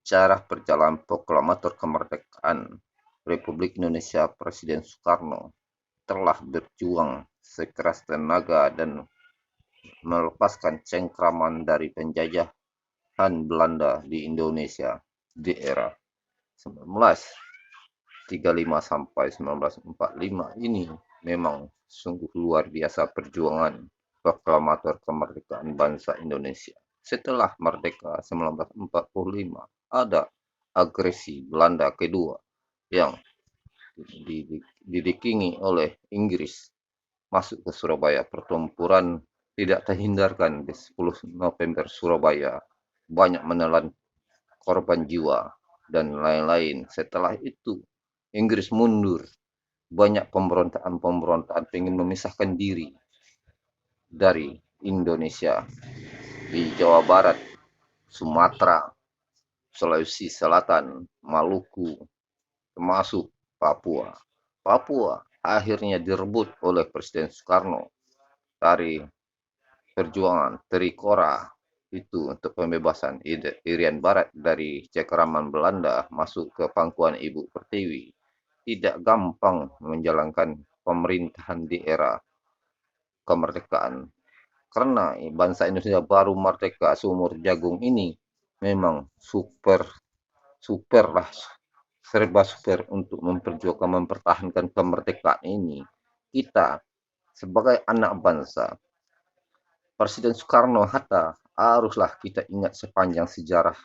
Sejarah perjalanan proklamator kemerdekaan Republik Indonesia Presiden Soekarno telah berjuang sekeras tenaga dan melepaskan cengkraman dari penjajahan Belanda di Indonesia di era 1935 sampai 1945 ini memang sungguh luar biasa perjuangan proklamator kemerdekaan bangsa Indonesia. Setelah merdeka 1945, ada agresi Belanda kedua yang didikingi oleh Inggris masuk ke Surabaya. Pertempuran tidak terhindarkan di 10 November Surabaya, banyak menelan korban jiwa dan lain-lain. Setelah itu Inggris mundur, banyak pemberontakan ingin memisahkan diri dari Indonesia di Jawa Barat, Sumatera, Sulawesi Selatan, Maluku, termasuk Papua. Papua akhirnya direbut oleh Presiden Soekarno dari perjuangan Trikora itu untuk pembebasan Irian Barat dari cengkraman Belanda masuk ke pangkuan Ibu Pertiwi. Tidak gampang menjalankan pemerintahan di era kemerdekaan karena bangsa Indonesia baru merdeka seumur jagung ini memang super super lah, serba super untuk memperjuangkan mempertahankan kemerdekaan ini. Kita sebagai anak bangsa, Presiden Soekarno-Hatta haruslah kita ingat sepanjang sejarah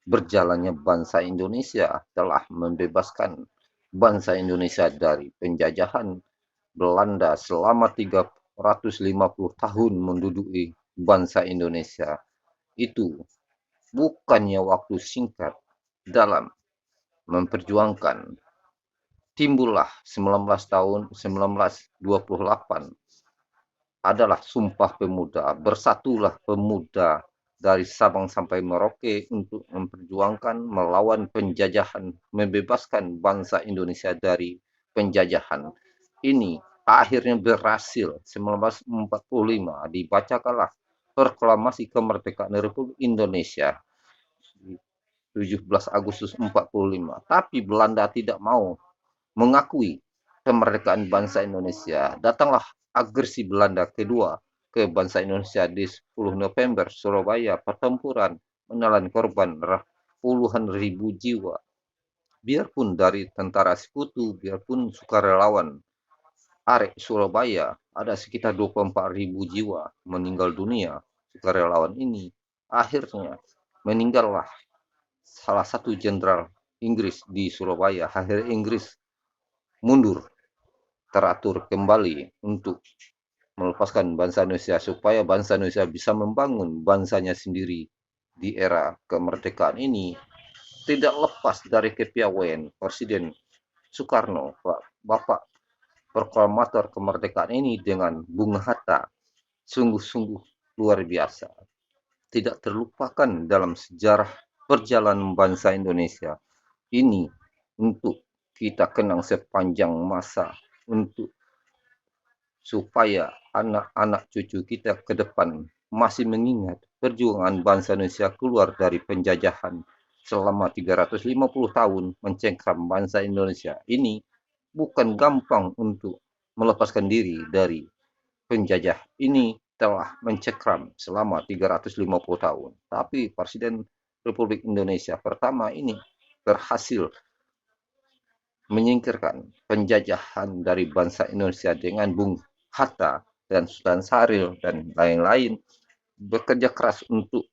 berjalannya bangsa Indonesia telah membebaskan bangsa Indonesia dari penjajahan Belanda selama 350 tahun menduduki bangsa Indonesia. Itu bukannya waktu singkat dalam memperjuangkan. Timbullah 1928 adalah Sumpah Pemuda. Bersatulah pemuda dari Sabang sampai Merauke untuk memperjuangkan melawan penjajahan, membebaskan bangsa Indonesia dari penjajahan. Ini akhirnya berhasil. 1945 dibacakanlah Proklamasi Kemerdekaan Republik Indonesia 17 Agustus 45. Tapi Belanda tidak mau mengakui kemerdekaan bangsa Indonesia. Datanglah agresi Belanda kedua ke bangsa Indonesia di 10 November Surabaya. Pertempuran menelan korban puluhan ribu jiwa. Biarpun dari tentara sekutu, biarpun sukarelawan Arek Surabaya, ada sekitar 24.000 jiwa meninggal dunia. Sukarelawan ini akhirnya meninggallah salah satu jenderal Inggris di Surabaya. Akhirnya Inggris mundur, teratur kembali untuk melepaskan bangsa Indonesia supaya bangsa Indonesia bisa membangun bangsanya sendiri di era kemerdekaan ini. Tidak lepas dari kepiawaian Presiden Soekarno, Bapak proklamator kemerdekaan ini dengan Bung Hatta sungguh-sungguh luar biasa. Tidak terlupakan dalam sejarah perjalanan bangsa Indonesia ini untuk kita kenang sepanjang masa untuk supaya anak-anak cucu kita ke depan masih mengingat perjuangan bangsa Indonesia keluar dari penjajahan selama 350 tahun mencengkram bangsa Indonesia. Ini bukan gampang untuk melepaskan diri dari penjajah. Ini telah mencengkram selama 350 tahun. Tapi Presiden Republik Indonesia pertama ini berhasil menyingkirkan penjajahan dari bangsa Indonesia dengan Bung Hatta dan Sultan Syaril dan lain-lain bekerja keras untuk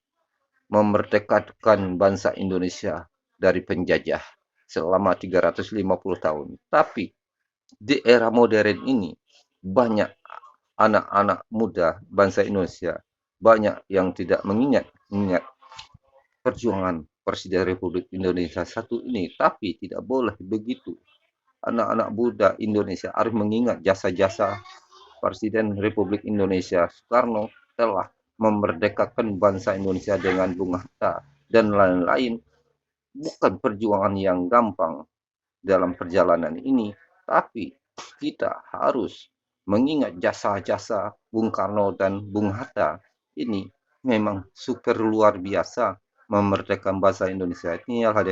memerdekakan bangsa Indonesia dari penjajah selama 350 tahun. Tapi di era modern ini banyak anak-anak muda bangsa Indonesia banyak yang tidak mengingat perjuangan Presiden Republik Indonesia satu ini, tapi tidak boleh begitu. Anak-anak muda Indonesia harus mengingat jasa-jasa Presiden Republik Indonesia Soekarno telah memerdekakan bangsa Indonesia dengan Bung Hatta dan lain-lain. Bukan perjuangan yang gampang dalam perjalanan ini, tapi kita harus mengingat jasa-jasa Bung Karno dan Bung Hatta. Ini memang super luar biasa memerdekakan bangsa Indonesia. Ini hal